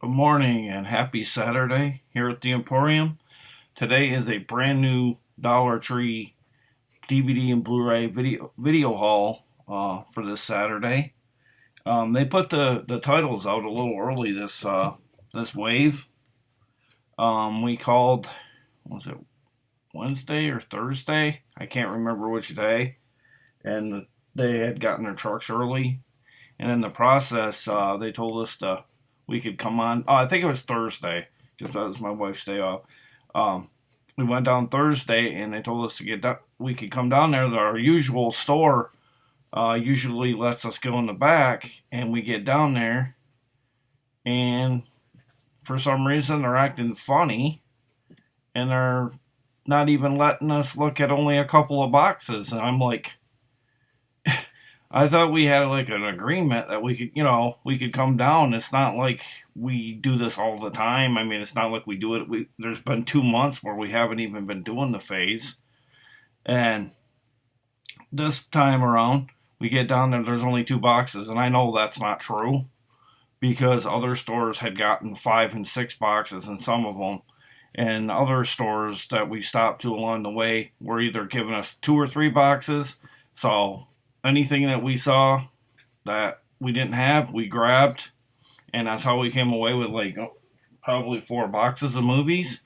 Good morning and happy Saturday here at the Emporium. Today is a brand new Dollar Tree DVD and Blu-ray video haul for this Saturday. They put the titles out a little early this wave. We called, was it Wednesday or Thursday? I can't remember which day. And they had gotten their trucks early, and in the process, they told us we could come on. Oh, I think it was Thursday because that was my wife's day off. Um, we went down Thursday, and they told us to get down. We could come down there. Our usual store usually lets us go in the back, and we get down there, and for some reason they're acting funny, and they're not even letting us look at only a couple of boxes. And I'm like, I thought we had like an agreement that we could come down. It's not like we do this all the time. I mean, it's not like we do it. There's been 2 months where we haven't even been doing the phase, and this time around we get down there. There's only two boxes, and I know that's not true because other stores had gotten 5 and 6 boxes in some of them, and other stores that we stopped to along the way were either giving us 2 or 3 boxes. So anything that we saw that we didn't have, we grabbed, and that's how we came away with like probably 4 boxes of movies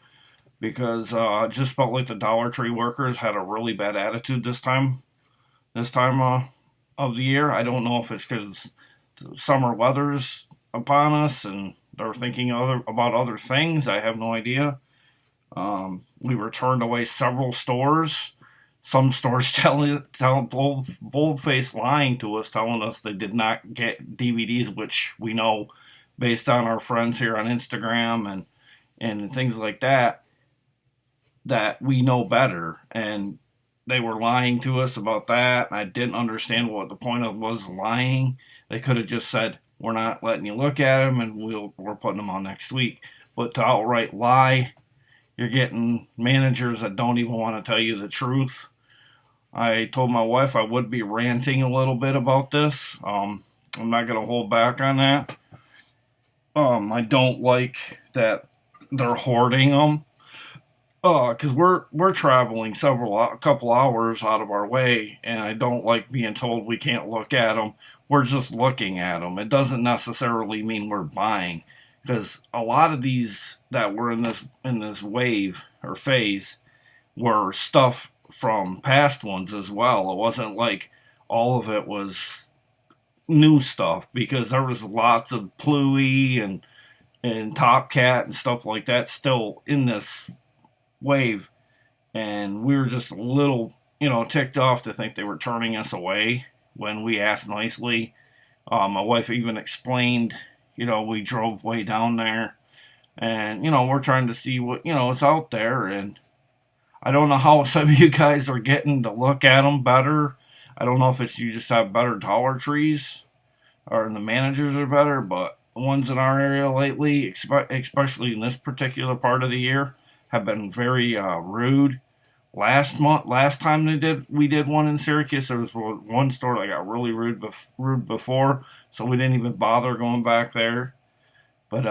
because it just felt like the Dollar Tree workers had a really bad attitude this time of the year. I don't know if it's because summer weather's upon us and they're thinking about other things. I have no idea. We were turned away several stores. Some stores tell bold faced lying to us, telling us they did not get DVDs, which we know based on our friends here on Instagram and things like that we know better. And they were lying to us about that. I didn't understand what the point of was lying. They could have just said, we're not letting you look at them and we're putting them on next week. But to outright lie, you're getting managers that don't even want to tell you the truth. I told my wife I would be ranting a little bit about this. I'm not going to hold back on that. I don't like that they're hoarding them. Cause we're traveling a couple hours out of our way, and I don't like being told we can't look at them. We're just looking at them. It doesn't necessarily mean we're buying, because a lot of these that were in this wave or phase were stuff from past ones as well. It wasn't like all of it was new stuff because there was lots of Pluie and Top Cat and stuff like that still in this wave, and we were just a little, ticked off to think they were turning us away when we asked nicely. My wife even explained, we drove way down there, and we're trying to see what is out there, and I don't know how some of you guys are getting to look at them better. I don't know if it's you just have better Dollar Trees or the managers are better, but the ones in our area lately, especially in this particular part of the year, have been very rude. Last time we did one in Syracuse, there was one store that got really rude before, so we didn't even bother going back there. But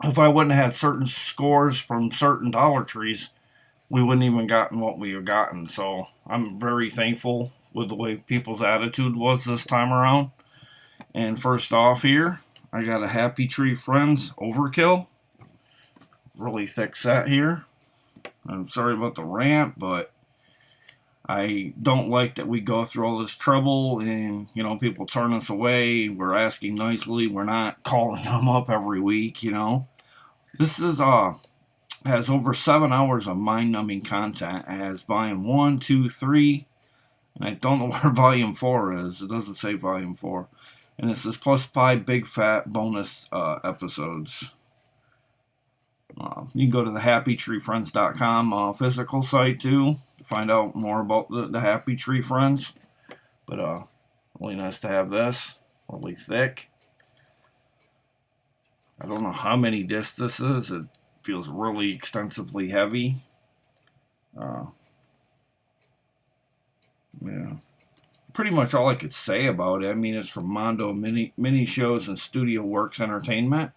if I wouldn't have had certain scores from certain Dollar Trees, we wouldn't even gotten what we have gotten. So I'm very thankful with the way people's attitude was this time around. And first off here, I got a Happy Tree Friends Overkill. Really thick set here. I'm sorry about the rant, but I don't like that we go through all this trouble and, people turn us away. We're asking nicely. We're not calling them up every week, This has over 7 hours of mind-numbing content. It has volume 1, 2, 3, and I don't know where volume 4 is. It doesn't say volume 4. And this is plus 5 big fat bonus episodes. You can go to the happytreefriends.com physical site too to find out more about the Happy Tree Friends. But really nice to have this. Really thick. I don't know how many discs this is. It feels really extensively heavy. Yeah. pretty much all I could say about it. I mean, it's from Mondo Mini Shows and Studio Works Entertainment,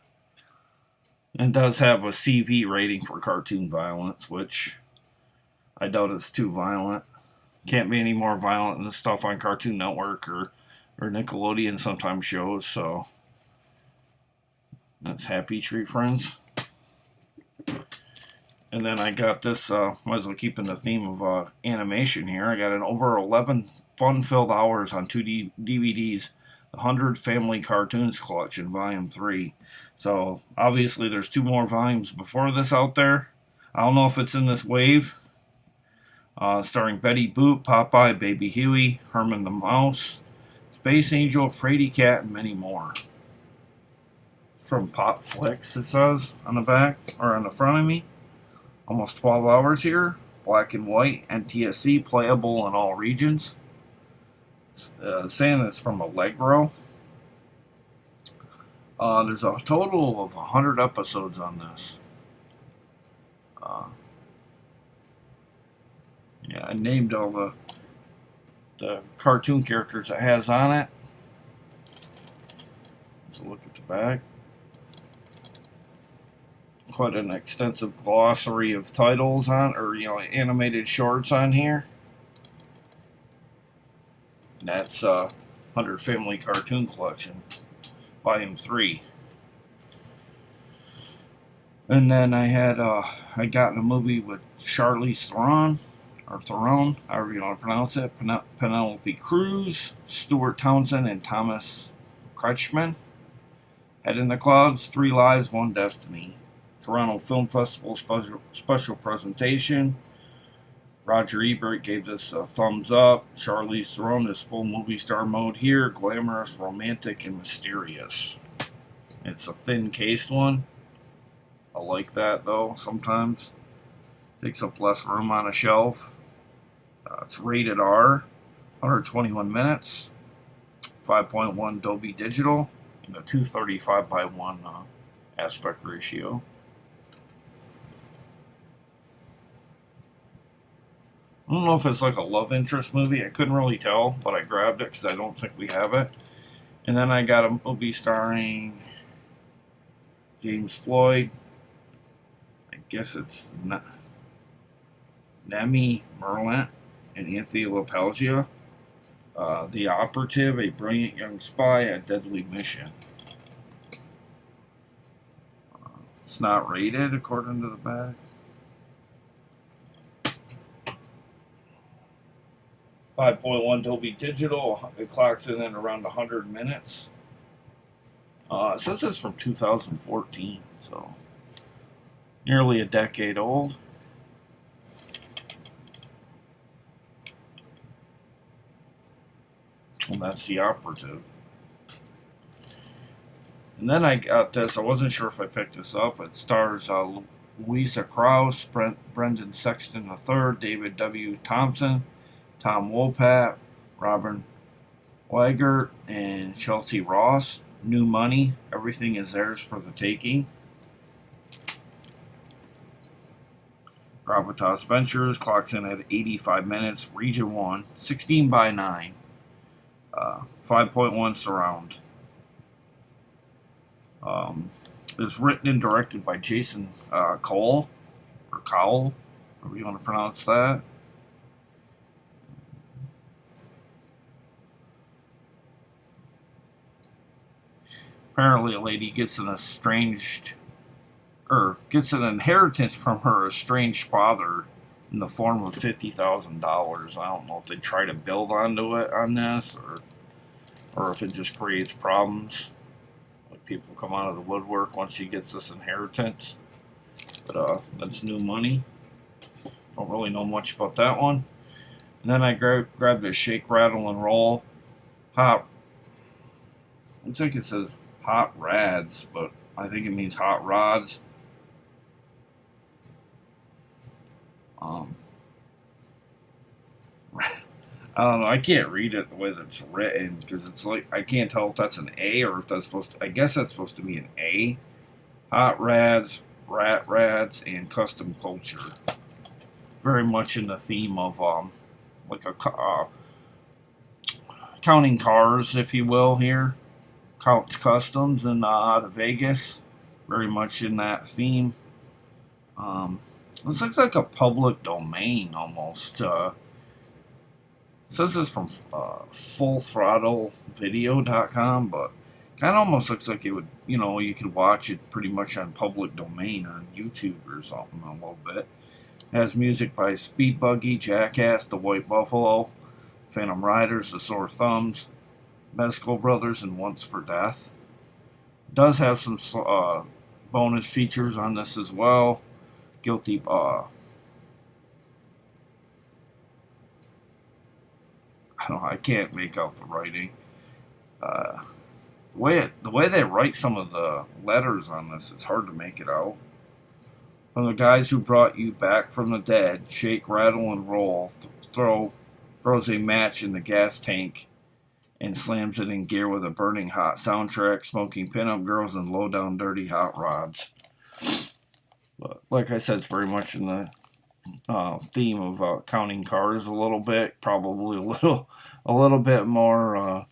and does have a CV rating for cartoon violence, which I doubt it's too violent. Can't be any more violent than the stuff on Cartoon Network or Nickelodeon sometimes shows. So that's Happy Tree Friends. And then I got this, might as well keep in the theme of animation here. I got an over 11 fun-filled hours on two DVDs, the 100 Family Cartoons Collection, Volume 3. So, obviously, there's 2 more volumes before this out there. I don't know if it's in this wave. Starring Betty Boop, Popeye, Baby Huey, Herman the Mouse, Space Angel, Frady Cat, and many more. From Pop Flicks, it says on the back, or on the front of me. Almost 12 hours here. Black and white, NTSC, playable in all regions. Saying it's from Allegro. There's a total of 100 episodes on this. Yeah, I named all the cartoon characters it has on it. Let's look at the back. Quite an extensive glossary of titles on, or animated shorts on here. And that's 100 Family Cartoon Collection, Volume 3. And then I got in a movie with Charlize Theron, or Theron, however you want to pronounce it, Penelope Cruz, Stuart Townsend, and Thomas Kretschmann. Head in the Clouds, 3 Lives, 1 Destiny. Toronto Film Festival special presentation. Roger Ebert gave this a thumbs up. Charlize Theron is full movie star mode here. Glamorous, romantic, and mysterious. It's a thin cased one. I like that though sometimes. Takes up less room on a shelf. It's rated R. 121 minutes. 5.1 Dolby Digital. And a 235 by 1 aspect ratio. I don't know if it's like a love interest movie. I couldn't really tell, but I grabbed it because I don't think we have it. And then I got a movie starring James Floyd. I guess it's Nemi Merlant and Anthony LaPaglia. The Operative, a brilliant young spy, a deadly mission. It's not rated according to the back. 5.1 Dolby Digital. It clocks in at around 100 minutes. It says it's from 2014, so nearly a decade old. And that's The Operative. And then I got this. I wasn't sure if I picked this up. It stars Louisa Krause, Brendan Sexton III, David W. Thompson, Tom Wopat, Robin Weigert, and Chelsea Ross. New money. Everything is theirs for the taking. Gravitas Ventures clocks in at 85 minutes. Region 1, 16 by 9. 5.1 surround. It's written and directed by Jason Cole, or Cowell, however you want to pronounce that. Apparently, a lady gets an inheritance from her estranged father in the form of $50,000. I don't know if they try to build onto it on this, or if it just creates problems. Like people come out of the woodwork once she gets this inheritance. But that's new money. Don't really know much about that one. And then I grabbed a Shake, Rattle, and Roll. Looks like it says Hot Rads, but I think it means Hot Rods. I don't know. I can't read it the way that it's written because it's like I can't tell if that's an A or if that's supposed to. I guess that's supposed to be an A. Hot Rads, Rat Rads, and Custom Culture. Very much in the theme of like a counting cars, if you will, here. Couch Customs and out of Vegas. Very much in that theme. This looks like a public domain almost. It says this from fullthrottlevideo.com, but kind of almost looks like it would, you could watch it pretty much on public domain on YouTube or something a little bit. It has music by Speed Buggy, Jackass, The White Buffalo, Phantom Riders, The Sore Thumbs, Mescal Brothers, and Once for Death. It does have some bonus features on this as well. Guilty I can't make out the writing. The way they write some of the letters on this, it's hard to make it out. From the guys who brought you back from the dead, shake, rattle, and roll, throws a match in the gas tank and slams it in gear with a burning hot soundtrack, smoking pinup girls, and low down dirty hot rods. But like I said, it's very much in the theme of counting cars a little bit, probably a little bit more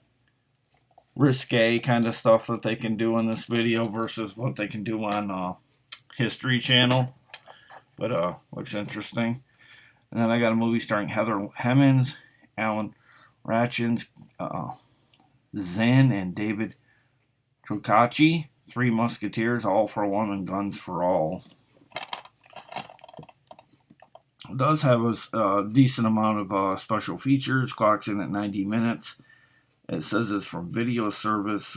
risque kind of stuff that they can do in this video versus what they can do on History Channel. But looks interesting. And then I got a movie starring Heather Hemmings, Alan Ratchins, Zen, and David Trucacci. Three Musketeers, All for One, and Guns for All. It does have a decent amount of special features. Clocks in at 90 minutes. It says it's from Video Services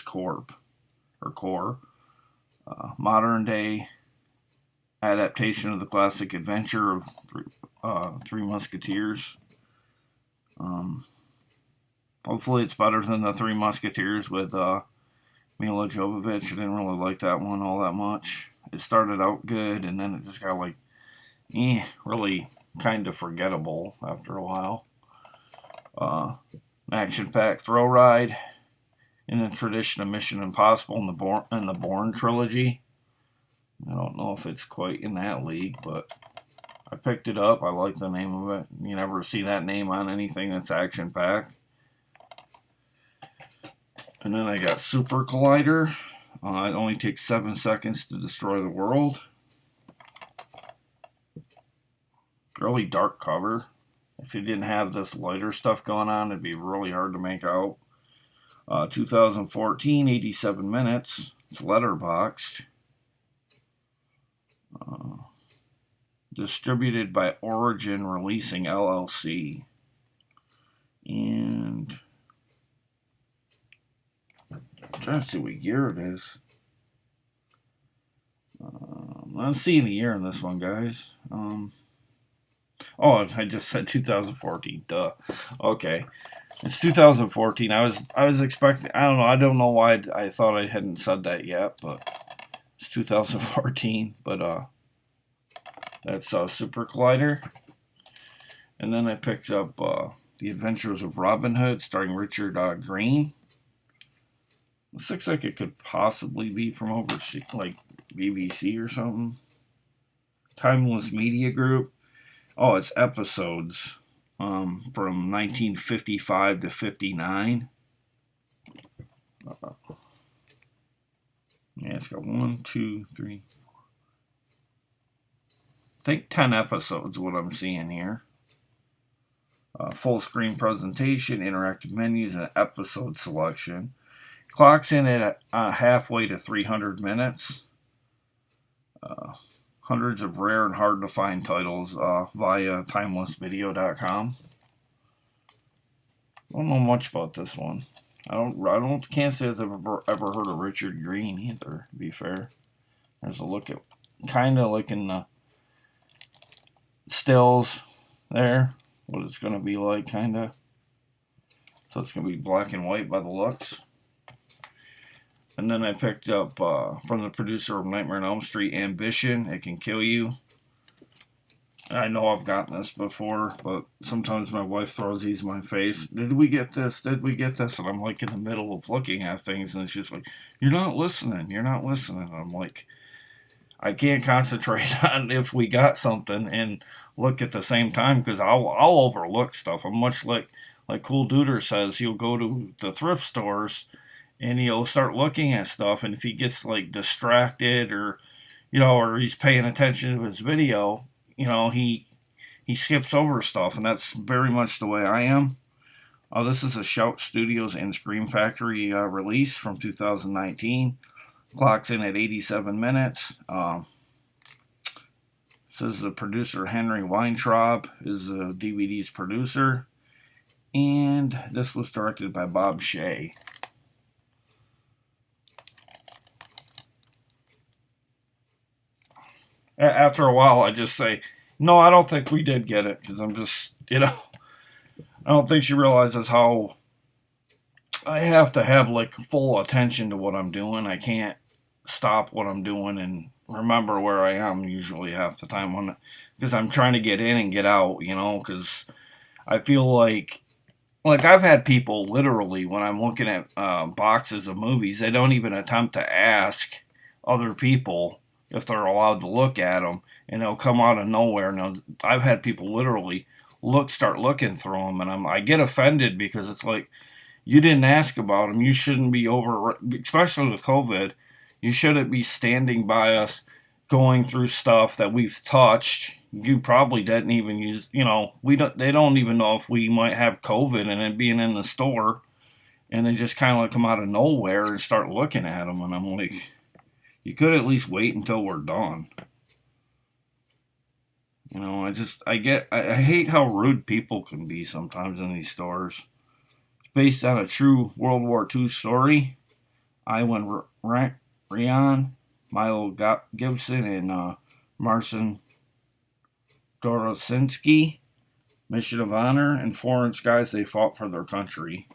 Corp. Or Core. Modern day adaptation of the classic adventure of Three Musketeers. Hopefully it's better than the Three Musketeers with Mila Jovovich. I didn't really like that one all that much. It started out good, and then it just got really kind of forgettable after a while. An action-packed thrill ride in the tradition of Mission Impossible and the Bourne trilogy. I don't know if it's quite in that league, but I picked it up. I like the name of it. You never see that name on anything that's action-packed. And then I got Super Collider. It only takes 7 seconds to destroy the world. Really dark cover. If you didn't have this lighter stuff going on, it'd be really hard to make out. 2014, 87 minutes. It's letterboxed. Distributed by Origin Releasing LLC. And I'm trying to see what year it is. I'm not seeing the year in this one, guys. Oh, I just said 2014. Duh. Okay, it's 2014. I was expecting. I don't know why I thought I hadn't said that yet, but it's 2014. But that's Super Collider. And then I picked up The Adventures of Robin Hood, starring Richard Green. This looks like it could possibly be from overseas, like BBC or something. Timeless Media Group. Oh, it's episodes from 1955 to 59. Yeah, it's got 1, 2, 3. I think 10 episodes, what I'm seeing here. Full screen presentation, interactive menus, and episode selection. Clocks in at halfway to 300 minutes. Hundreds of rare and hard to find titles via timelessvideo.com. I don't know much about this one. Can't say I've ever heard of Richard Green either, to be fair. There's a look at, kind of like in the stills there, what it's going to be like, kind of. So it's going to be black and white by the looks. And then I picked up from the producer of Nightmare on Elm Street, Ambition, It Can Kill You. I know I've gotten this before, but sometimes my wife throws these in my face. Did we get this? Did we get this? And I'm like in the middle of looking at things, and it's just like, you're not listening. You're not listening. And I'm like, I can't concentrate on if we got something and look at the same time because I'll overlook stuff. I'm much like like Cool Duder says, he'll go to the thrift stores and he'll start looking at stuff. And if he gets like distracted or, or he's paying attention to his video, he skips over stuff. And that's very much the way I am. This is a Shout Studios and Scream Factory release from 2019. Clocks in at 87 minutes. Says the producer Henry Weintraub is the DVD's producer. And this was directed by Bob Shea. After a while, I just say, no, I don't think we did get it. Because I'm just, I don't think she realizes how I have to have like full attention to what I'm doing. I can't stop what I'm doing and remember where I am usually half the time because I'm trying to get in and get out, because I feel like I've had people literally when I'm looking at boxes of movies, they don't even attempt to ask other people if they're allowed to look at them, and they'll come out of nowhere. And I've had people literally start looking through them, and I get offended because it's like, you didn't ask about them. You shouldn't be especially with COVID. You shouldn't be standing by us going through stuff that we've touched. You probably didn't even use, they don't even know if we might have COVID and it being in the store. And they just kind of like come out of nowhere and start looking at them. And I'm like, you could at least wait until we're done. I hate how rude people can be sometimes in these stores. It's based on a true World War II story. Iwan Ryan, Milo Gibson, and Marcin Dorosinski. Mission of Honor, and Florence guys, they fought for their country.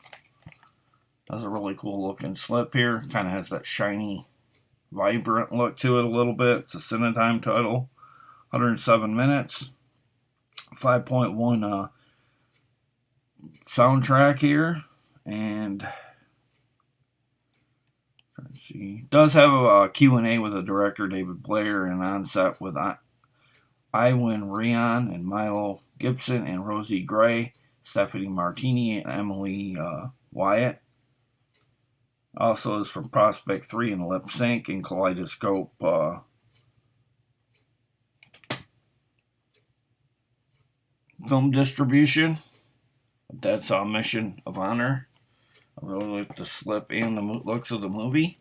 That's a really cool looking slip here. Kind of has that shiny, vibrant look to it a little bit. It's a Cinetime title. 107 minutes. 5.1 soundtrack here. And let's see. Does have a Q&A with the director David Blair and on set with Iwan Ryan and Milo Gibson and Rosie Gray, Stephanie Martini and Emily Wyatt. Also is from Prospect 3 and Lip Sync and Kaleidoscope film distribution. That's Mission of Honor. I really like the slip and the looks of the movie.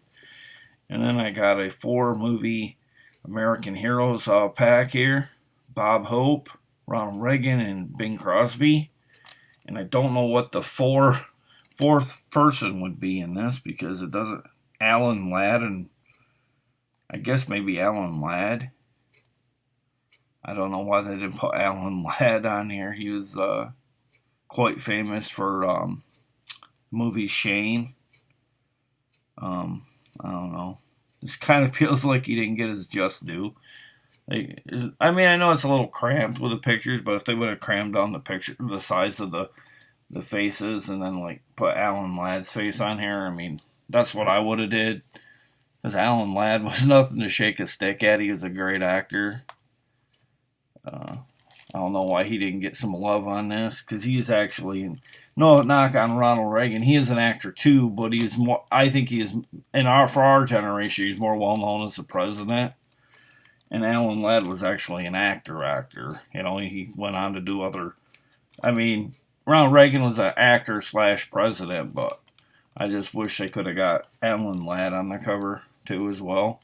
And then I got a 4-movie American Heroes pack here. Bob Hope, Ronald Reagan, and Bing Crosby. And I don't know what the fourth person would be in this because it doesn't. Alan Ladd, and I guess maybe Alan Ladd. I don't know why they didn't put Alan Ladd on here. He was quite famous for movie Shane. I don't know. This kind of feels like he didn't get his just due. I know it's a little cramped with the pictures, but if they would have crammed down the size of the faces, and then like put Alan Ladd's face on here, that's what I would have did. Because Alan Ladd was nothing to shake a stick at. He was a great actor. I don't know why he didn't get some love on this, because he is actually, no knock on Ronald Reagan, he is an actor too, but he is more, I think he is, for our generation, he's more well known as the president. And Alan Ladd was actually an actor. He went on to do other, Ronald Reagan was an actor / president, but I just wish they could have got Alan Ladd on the cover too as well.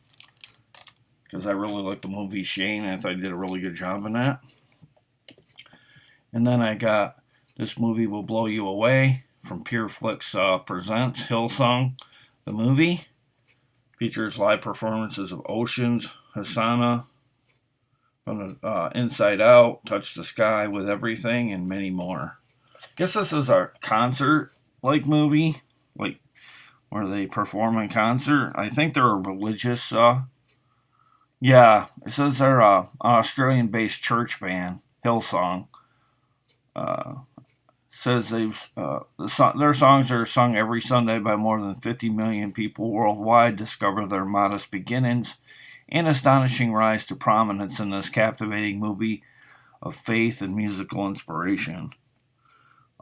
Because I really like the movie Shane, and I thought he did a really good job in that. And then I got This Movie Will Blow You Away from Pure Flix Presents Hillsong, the movie. Features live performances of Oceans, Hosanna, from the Inside Out, Touch the Sky with Everything, and many more. Guess this is a concert-like movie, like where they perform in concert. I think they're a religious. Yeah, it says they're an Australian-based church band, Hillsong. Says their songs are sung every Sunday by more than 50 million people worldwide. Discover their modest beginnings and astonishing rise to prominence in this captivating movie of faith and musical inspiration.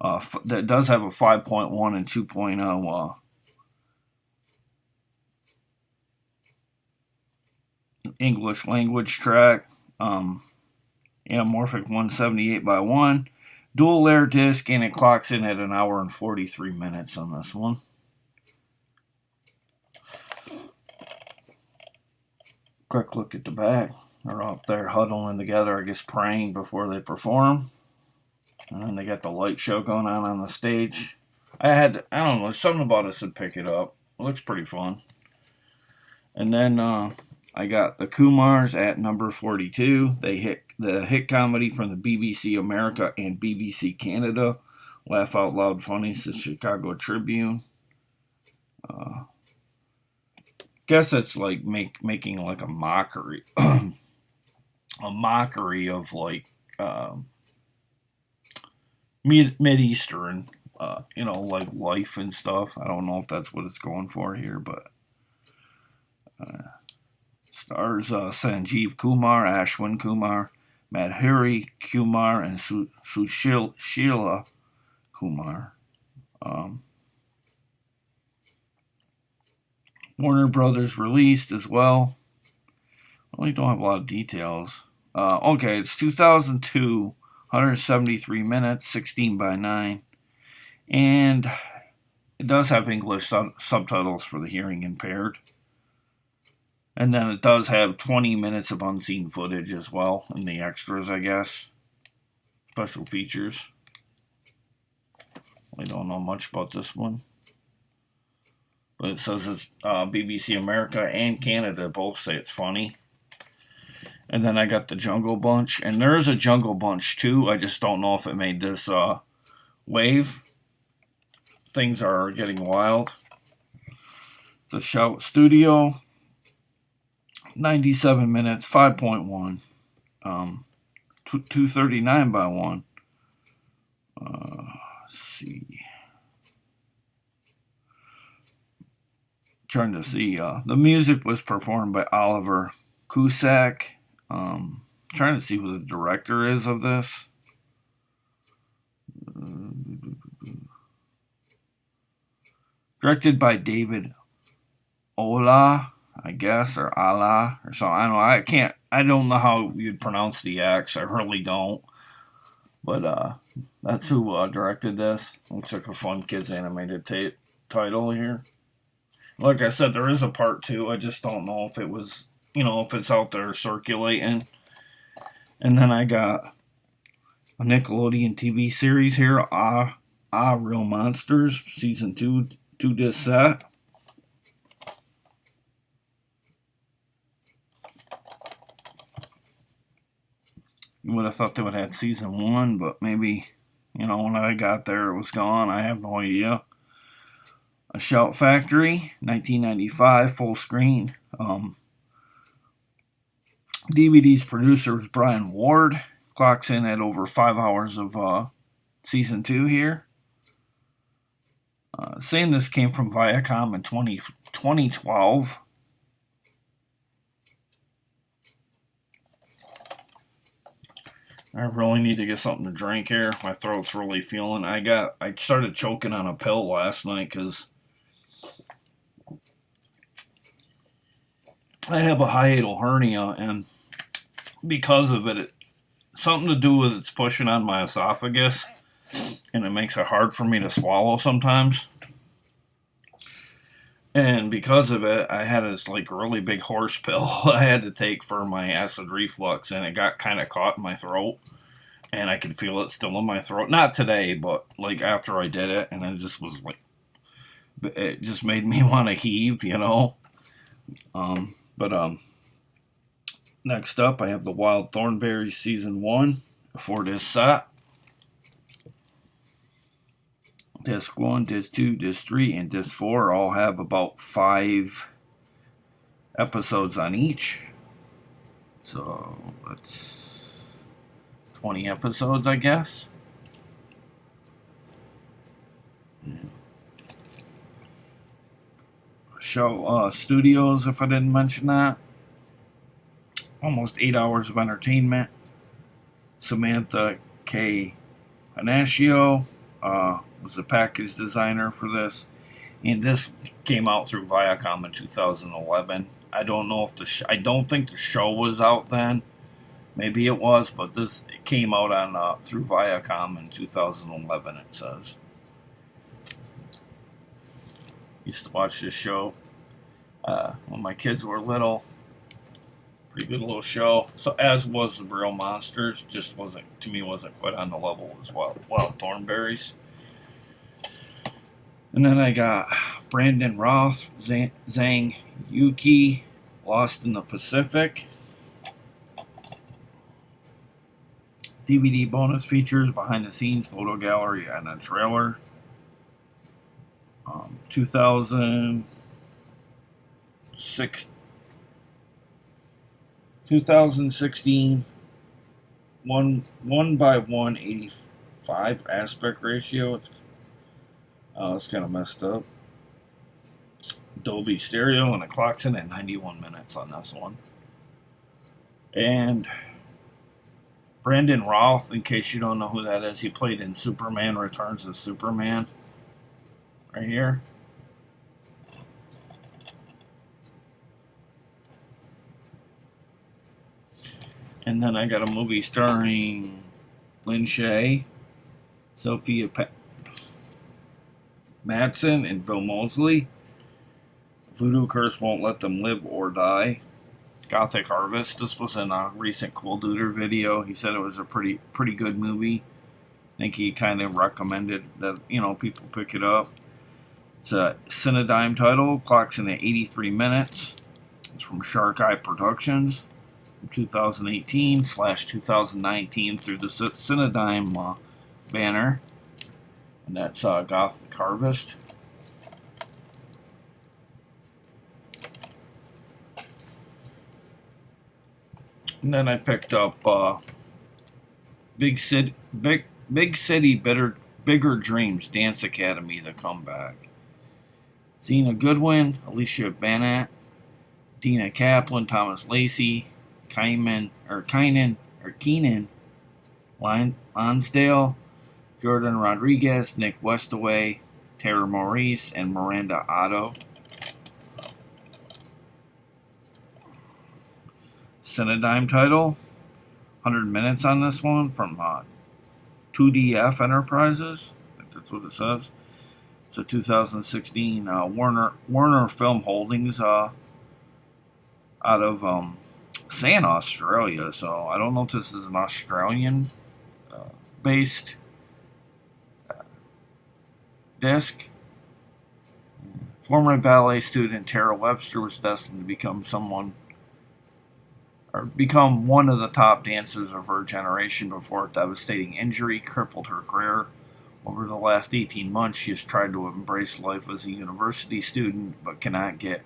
That does have a 5.1 and 2.0 English language track. Anamorphic 178 by 1. Dual layer disc, and it clocks in at 1 hour and 43 minutes on this one. Quick look at the back. They're up there huddling together, I guess praying before they perform. And then they got the light show going on the stage. I don't know, something about us would pick it up. It looks pretty fun. And then I got the Kumars at number 42. They hit the hit comedy from the BBC America and BBC Canada. Laugh Out Loud Funnies, the Chicago Tribune. Guess it's like making like a mockery, a mockery of like Mid-Eastern, like life and stuff. I don't know if that's what it's going for here, but stars Sanjeev Kumar, Ashwin Kumar, Madhuri Kumar, and Sushila Kumar. Warner Brothers released as well. I really don't have a lot of details. Okay, it's 2002, 173 minutes, 16 by 9. And it does have English subtitles for the hearing impaired. And then it does have 20 minutes of unseen footage as well in the extras, I guess. Special features. I don't know much about this one. But it says it's BBC America and Canada both say it's funny. And then I got the Jungle Bunch. And there is a Jungle Bunch too. I just don't know if it made this wave. Things are getting wild. The Shout Studio. 97 minutes, 5.1. 239 by 1. Let's see. Trying to see. The music was performed by Oliver Cusack. Trying to see who the director is of this. Directed by David Ola, I guess, or Allah, or something. I don't know. I don't know how you'd pronounce the X. I really don't. But that's who directed this. Looks like a fun kids animated title here. Like I said, there is a part 2. I just don't know if it was, if it's out there circulating. And then I got a Nickelodeon TV series here, Real Monsters, Season 2, 2-disc set. You would have thought they would have had Season 1, but maybe, when I got there it was gone. I have no idea. A Shout Factory, 1995, full screen. DVD's producer was Brian Ward. Clocks in at over 5 hours of Season 2 here. Saying this came from Viacom in 2012. I really need to get something to drink here. My throat's really feeling. I started choking on a pill last night because I have a hiatal hernia, and because of it, something to do with it's pushing on my esophagus, and it makes it hard for me to swallow sometimes. And because of it, I had this really big horse pill I had to take for my acid reflux, and it got kind of caught in my throat, and I could feel it still in my throat. Not today, but after I did it, and it just was it just made me want to heave, Next up, I have the Wild Thornberrys Season 1, a 4-disc set. Disc 1, Disc 2, Disc 3, and Disc 4 all have about 5 episodes on each. So, that's 20 episodes, I guess. Show Studios, if I didn't mention that. Almost 8 hours of entertainment. Samantha K. Panaccio. was the package designer for this, and this came out through Viacom in 2011. I don't know if I don't think the show was out then. Maybe it was, but it came out on through Viacom in 2011. It says. Used to watch this show when my kids were little. Pretty good little show. So as was the Real Monsters, just wasn't quite on the level as well. Wild Thornberries. And then I got Brandon Roth, Zhang Yuki, Lost in the Pacific. DVD bonus features, behind the scenes photo gallery, and a trailer. 2016 1 by 185 aspect ratio. It's kind of messed up. Dolby stereo, and it clocks in at 91 minutes on this one. And Brandon Roth, in case you don't know who that is, he played in Superman Returns as Superman. Right here. And then I got a movie starring Lin Shaye, Sophia Madsen, and Bill Moseley. Voodoo Curse Won't Let Them Live or Die. Gothic Harvest. This was in a recent Cool Duder video. He said it was a pretty good movie. I think he kind of recommended that people pick it up. It's a Cinedime title. Clocks in at 83 minutes. It's from Shark Eye Productions. 2018/2019 through the Cinedime banner. And that's Gothic Harvest. And then I picked up Big City Bigger Dreams Dance Academy: The Comeback. Zena Goodwin, Alicia Bennett, Dina Kaplan, Thomas Lacey, Keenan Lonsdale, Jordan Rodriguez, Nick Westaway, Tara Maurice, and Miranda Otto. Cinedime title, 100 minutes on this one from 2DF Enterprises. I think that's what it says. It's a 2016 Warner Film Holdings out of saying Australia, so I don't know if this is an Australian based disc. Former ballet student Tara Webster was destined to become one of the top dancers of her generation before a devastating injury crippled her career. Over the last 18 months, she has tried to embrace life as a university student, but cannot get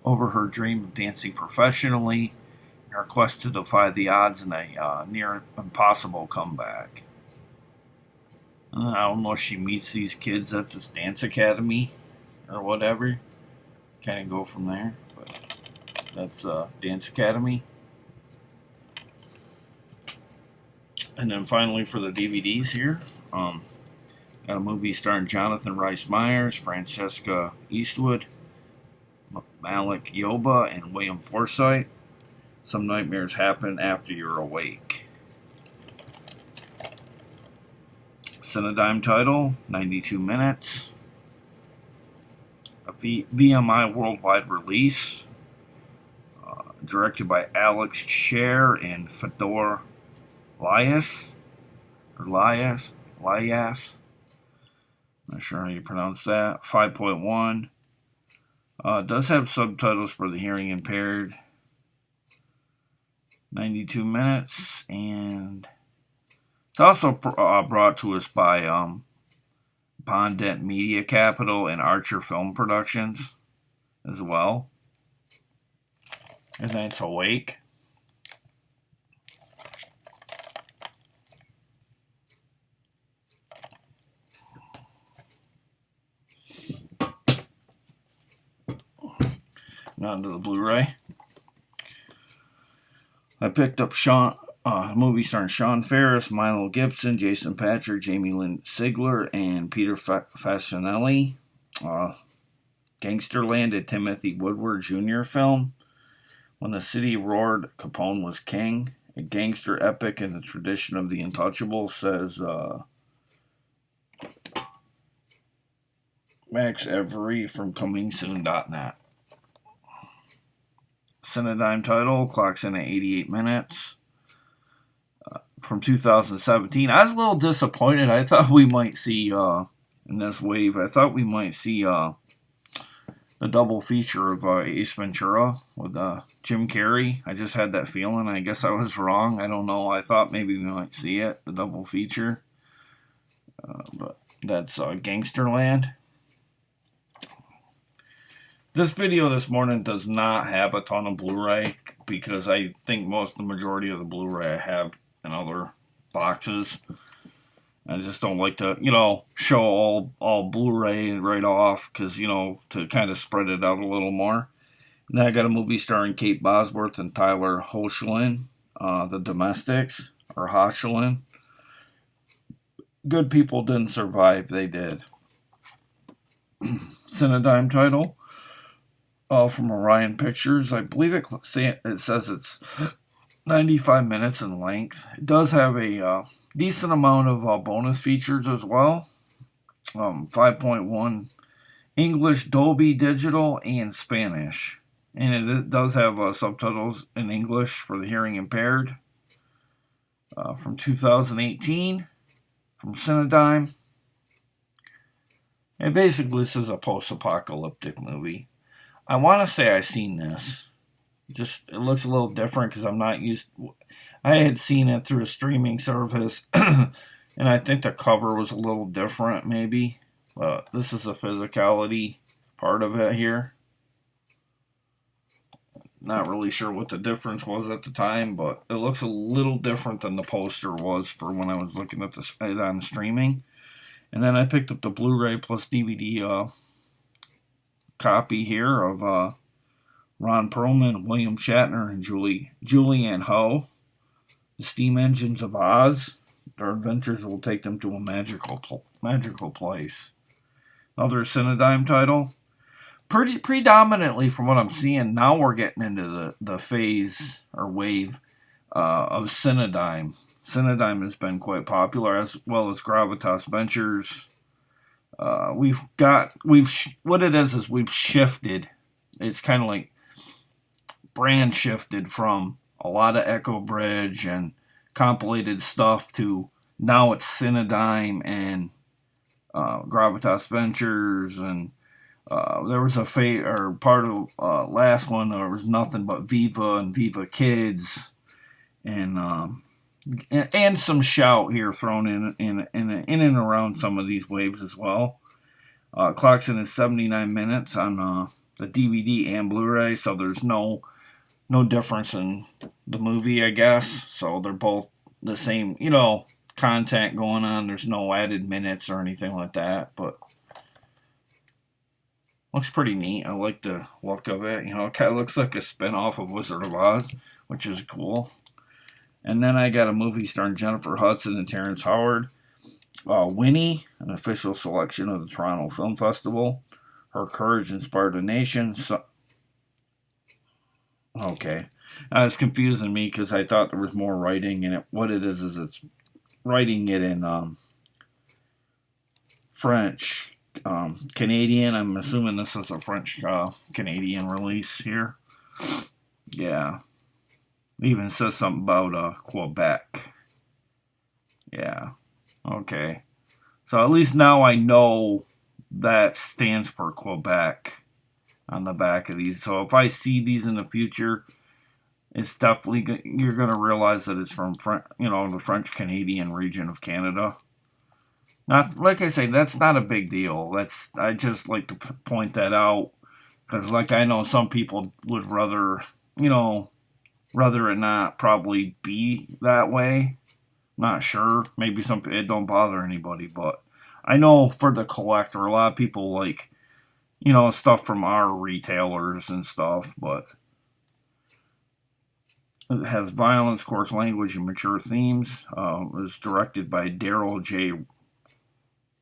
over her dream of dancing professionally in her quest to defy the odds in a near impossible comeback. I don't know if she meets these kids at this dance academy or whatever. Kind of go from there, but that's Dance Academy. And then finally for the DVDs here, got a movie starring Jonathan Rhys Meyers, Francesca Eastwood, Malik Yoba, and William Forsythe. Some Nightmares Happen After You're Awake. Cinedime title, 92 minutes. A VMI worldwide release. Directed by Alex Sher and Fedor Lias. Not sure how you pronounce that. 5.1. Does have subtitles for the hearing impaired. 92 minutes, and it's also brought to us by Bondent Media Capital and Archer Film Productions as well. And then it's Awake. Now to the Blu-ray. I picked up Movie starring Sean Ferris, Milo Gibson, Jason Patrick, Jamie Lynn Sigler, and Peter Facinelli. Gangsterland, a Timothy Woodward Jr. film. When the city roared, Capone was king. A gangster epic in the tradition of the Untouchable, says Max Every from ComingSoon.net. Cinedigm title clocks in at 88 minutes. From 2017. I was a little disappointed. I thought we might see, in this wave, I thought we might see the double feature of Ace Ventura with Jim Carrey. I just had that feeling. I guess I was wrong. I don't know. I thought maybe we might see it, the double feature. But that's Gangsterland. This video this morning does not have a ton of Blu-ray because I think the majority of the Blu-ray I have in other boxes. I just don't like to, show all Blu-ray right off because, to kind of spread it out a little more. And then I got a movie starring Kate Bosworth and Tyler Hoechlin, The Domestics, or Hoechlin. Good People Didn't Survive, they did. Cinedigm title. From Orion Pictures. I believe it says it's 95 minutes in length. It does have a decent amount of bonus features as well. 5.1 English, Dolby Digital, and Spanish. And it does have subtitles in English for the hearing impaired. From 2018, from Cinedigm. And basically this is a post-apocalyptic movie. I want to say I've seen this. Just it looks a little different because I'm not used. I had seen it through a streaming service, and I think the cover was a little different, maybe. But this is the physicality part of it here. Not really sure what the difference was at the time, but it looks a little different than the poster was for when I was looking at it on streaming. And then I picked up the Blu-ray plus DVD copy here of Ron Perlman, William Shatner, and Julianne Hough. The Steam Engines of Oz. Their adventures will take them to a magical place. Another Cinedigm title. Predominantly, from what I'm seeing, now we're getting into the phase or wave of Cinedigm. Cinedigm has been quite popular, as well as Gravitas Ventures. What it is we've shifted. It's kind of like brand shifted from a lot of Echo Bridge and compilated stuff to now it's Cinedigm and Gravitas Ventures, and there was part of last one there was nothing but Viva and Viva Kids, and some Shout here thrown in and around some of these waves as well. Clocks in at 79 minutes on the DVD and Blu-ray, so there's no difference in the movie, I guess. So they're both the same, content going on. There's no added minutes or anything like that, but looks pretty neat. I like the look of it. It kind of looks like a spin-off of Wizard of Oz, which is cool. And then I got a movie starring Jennifer Hudson and Terrence Howard. Winnie, an official selection of the Toronto Film Festival. Her courage inspired a nation. Okay. It's confusing me because I thought there was more writing in it. What it is it's writing it in French. Canadian. I'm assuming this is a French Canadian release here. Yeah. It even says something about Quebec. Yeah. Okay. So at least now I know that stands for Quebec on the back of these. So if I see these in the future, it's definitely, you're going to realize that it's from the French Canadian region of Canada. Not, like I say, that's not a big deal. I just like to point that out because, I know some people would rather it not probably be that way. Not sure. Maybe it don't bother anybody, but I know for the collector, a lot of people like, stuff from our retailers and stuff, but It has violence, coarse language, and mature themes. It was directed by Daryl J.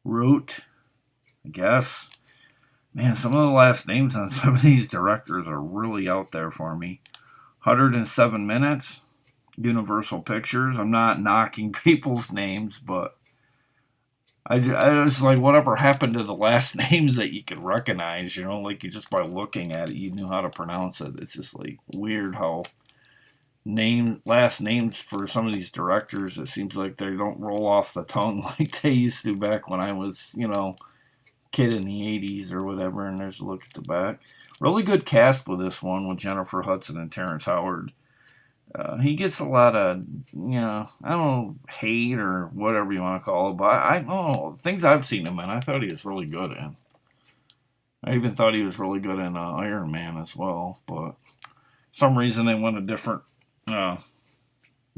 Root, I guess. Man, some of the last names on some of these directors are really out there for me. 107 Minutes, Universal Pictures. I'm not knocking people's names, but I was like, whatever happened to the last names that you could recognize, you know, like you just by looking at it, you knew how to pronounce it. It's just like weird how last names for some of these directors, it seems like they don't roll off the tongue like they used to back when I was, you know, kid in the 80s or whatever. And there's a look at the back. Really good cast with this one with Jennifer Hudson and Terrence Howard. He gets a lot of, you know, I don't know, hate or whatever you want to call it, but I don't know, things I've seen him in, I thought he was really good in. I even thought he was really good in Iron Man as well, but some reason they went a different uh,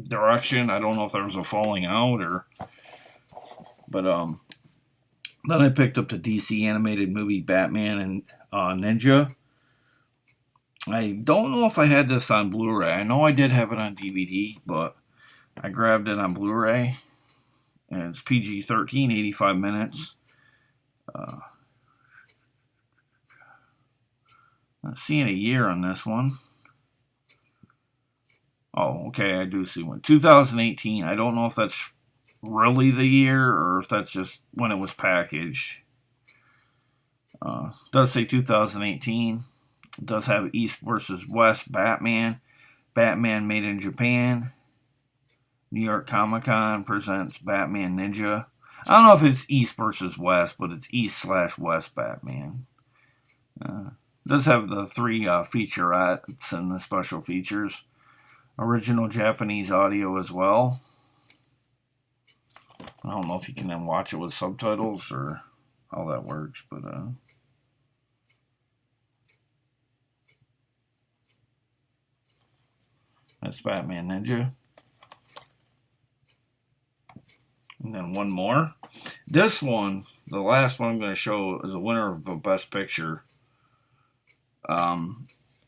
direction. I don't know if there was a falling out or, but then I picked up the DC animated movie Batman and Ninja. I don't know if I had this on Blu-ray. I know I did have it on DVD, but I grabbed it on Blu-ray, and it's PG-13, 85 minutes. Not seeing a year on this one. Oh, okay, I do see one. 2018. I don't know if that's really the year or if that's just when it was packaged. Does say 2018. It does have East versus West Batman. Batman Made in Japan. New York Comic Con presents Batman Ninja. I don't know if it's East versus West, but it's East/West Batman. It does have the 3 featurettes and the special features. Original Japanese audio as well. I don't know if you can then watch it with subtitles or how that works, but that's Batman Ninja. And then one more. This one, the last one I'm going to show, is a winner of the Best Picture. I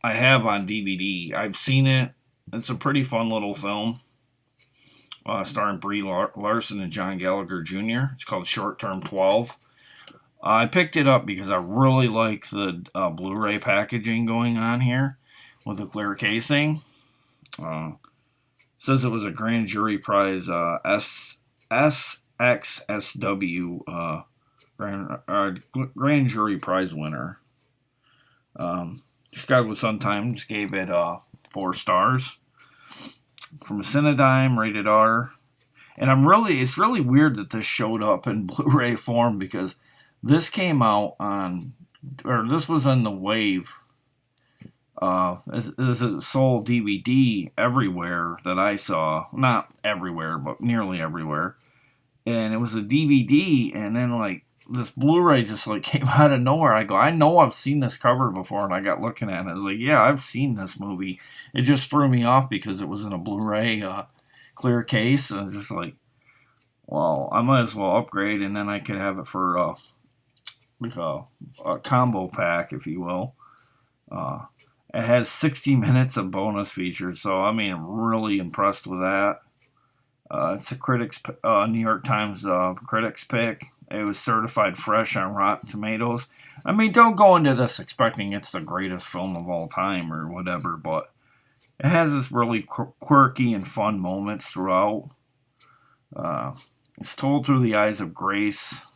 have on DVD. I've seen it. It's a pretty fun little film. Starring Brie Larson and John Gallagher Jr. It's called Short Term 12. I picked it up because I really like the Blu-ray packaging going on here with the clear casing. Says it was a grand jury prize SXSW grand jury prize winner. Chicago Sun-Times gave it 4 stars. From Cinedigm, rated R. And it's really weird that this showed up in Blu-ray form because this came out this was on the Wave. This is sold DVD everywhere that I saw. Not everywhere, but nearly everywhere. And it was a DVD, and then like this Blu-ray just like came out of nowhere. I know I've seen this cover before, and I got looking at it. I was like, yeah, I've seen this movie. It just threw me off because it was in a Blu-ray clear case, and it's just like, well, I might as well upgrade, and then I could have it for like a combo pack, if you will. It has 60 minutes of bonus features, so I mean, I'm really impressed with that. It's a New York Times critics pick. It was certified fresh on Rotten Tomatoes. I mean, don't go into this expecting it's the greatest film of all time or whatever, but it has this really quirky and fun moments throughout. It's told through the eyes of Grace,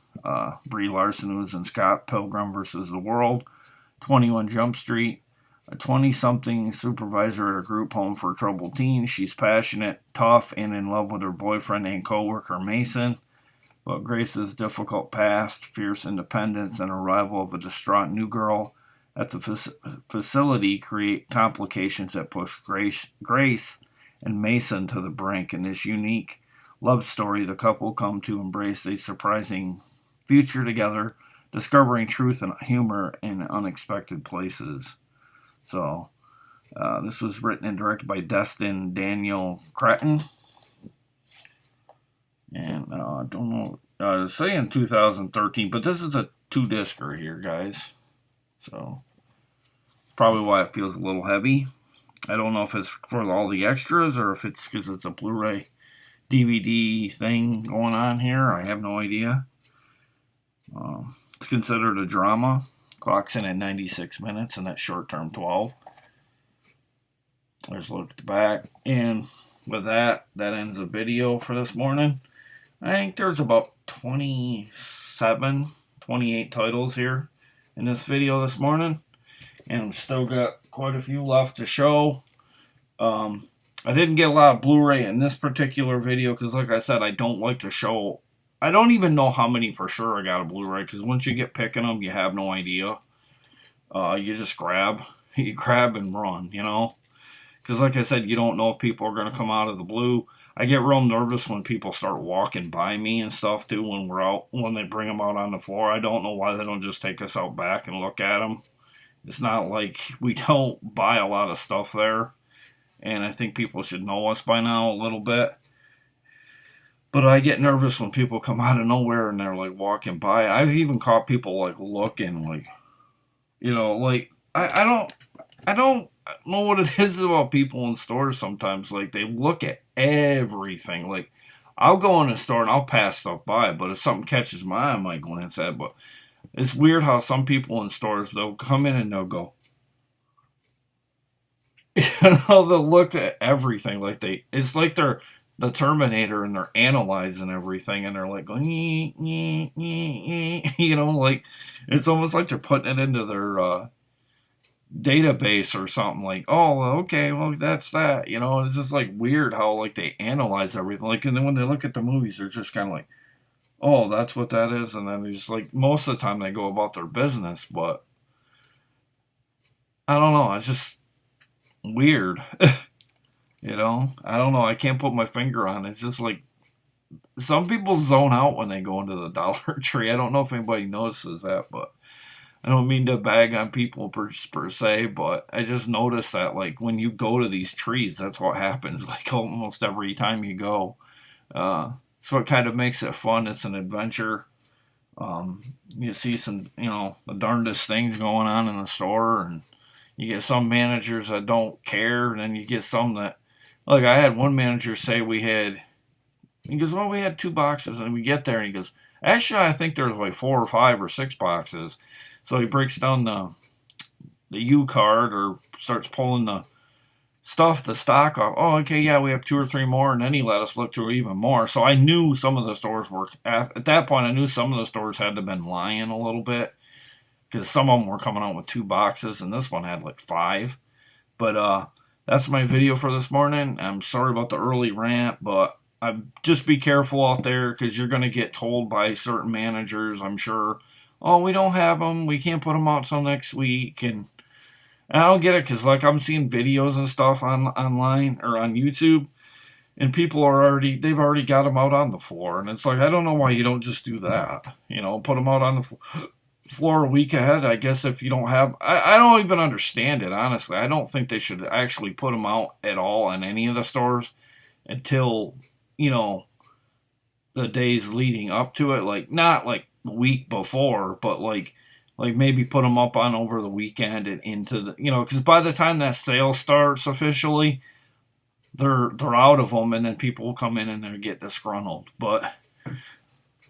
Brie Larson, who's in Scott Pilgrim vs. the World, 21 Jump Street, a 20-something supervisor at a group home for troubled teens. She's passionate, tough, and in love with her boyfriend and co-worker Mason. But Grace's difficult past, fierce independence, and arrival of a distraught new girl at the facility create complications that push Grace and Mason to the brink. In this unique love story, the couple come to embrace a surprising future together, discovering truth and humor in unexpected places. So, this was written and directed by Destin Daniel Cretton. And I don't know, it's saying 2013, but this is a 2-discer here, guys. So, probably why it feels a little heavy. I don't know if it's for all the extras or if it's because it's a Blu-ray DVD thing going on here. I have no idea. It's considered a drama. Clock's in at 96 minutes and that's short term 12. Let's look at the back. And with that ends the video for this morning. I think there's about 27, 28 titles here in this video this morning. And still got quite a few left to show. I didn't get a lot of Blu-ray in this particular video because, like I said, I don't like to show. I don't even know how many for sure I got a Blu-ray because once you get picking them, you have no idea. You just grab. You grab and run, you know. Because, like I said, you don't know if people are going to come out of the blue. I get real nervous when people start walking by me and stuff, too, when we're out, when they bring them out on the floor. I don't know why they don't just take us out back and look at them. It's not like we don't buy a lot of stuff there. And I think people should know us by now a little bit. But I get nervous when people come out of nowhere and they're like walking by. I've even caught people like looking like, you know, like I don't know what it is about people in stores sometimes. Like they look at everything. Like I'll go in a store and I'll pass stuff by, but if something catches my eye, I might glance at it. But it's weird how some people in stores, they'll come in and they'll go, you know, they'll look at everything like it's like they're the Terminator and they're analyzing everything and they're like going, you know, like it's almost like they're putting it into their database or something like, oh, okay, well, that's that, you know, it's just like weird how like they analyze everything. Like, and then when they look at the movies, they're just kind of like, oh, that's what that is. And then it's like most of the time they go about their business, but I don't know. It's just weird. You know, I don't know. I can't put my finger on it. It's just like some people zone out when they go into the Dollar Tree. I don't know if anybody notices that, but I don't mean to bag on people per se, but I just noticed that like when you go to these trees, that's what happens. Like almost every time you go, so it kind of makes it fun. It's an adventure. You see some, you know, the darndest things going on in the store, and you get some managers that don't care, and then you get some that. Like, I had one manager say he goes, well, we had 2 boxes, and we get there, and he goes, actually, I think there was like 4 or 5 or 6 boxes. So he breaks down the U card or starts pulling the stock off. Oh, okay, yeah, we have 2 or 3 more, and then he let us look through even more. So I knew some of the stores were, at that point, I knew some of the stores had to have been lying a little bit, because some of them were coming out with 2 boxes, and this one had like 5. But, that's my video for this morning. I'm sorry about the early rant, but just be careful out there because you're going to get told by certain managers, I'm sure, oh, we don't have them. We can't put them out till next week. And I don't get it because, like, I'm seeing videos and stuff online or on YouTube, and people they've already got them out on the floor. And it's like, I don't know why you don't just do that. You know, put them out on the floor a week ahead. I guess if you don't have, I don't even understand it, honestly. I don't think they should actually put them out at all in any of the stores until, you know, the days leading up to it. Like, not like the week before, but like maybe put them up on over the weekend and into the, you know, because by the time that sale starts officially, they're out of them, and then people will come in and they get disgruntled. But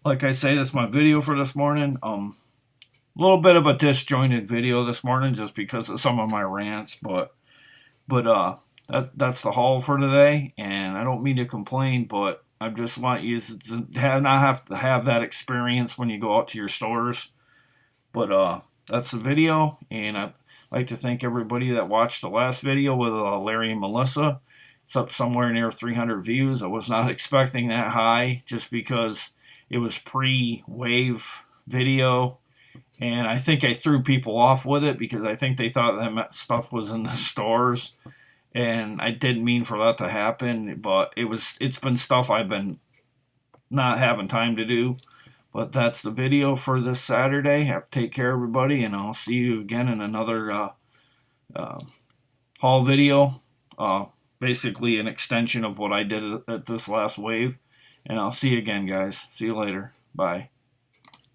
like I say, that's my video for this morning. A little bit of a disjointed video this morning just because of some of my rants, but that's the haul for today. And I don't mean to complain, but I just want you to not have to have that experience when you go out to your stores. But that's the video, and I'd like to thank everybody that watched the last video with Larry and Melissa. It's up somewhere near 300 views. I was not expecting that high just because it was pre-wave video. And I think I threw people off with it because I think they thought that stuff was in the stores. And I didn't mean for that to happen, but it's been stuff I've been not having time to do. But that's the video for this Saturday. Take care, everybody, and I'll see you again in another haul video. Basically an extension of what I did at this last wave. And I'll see you again, guys. See you later. Bye.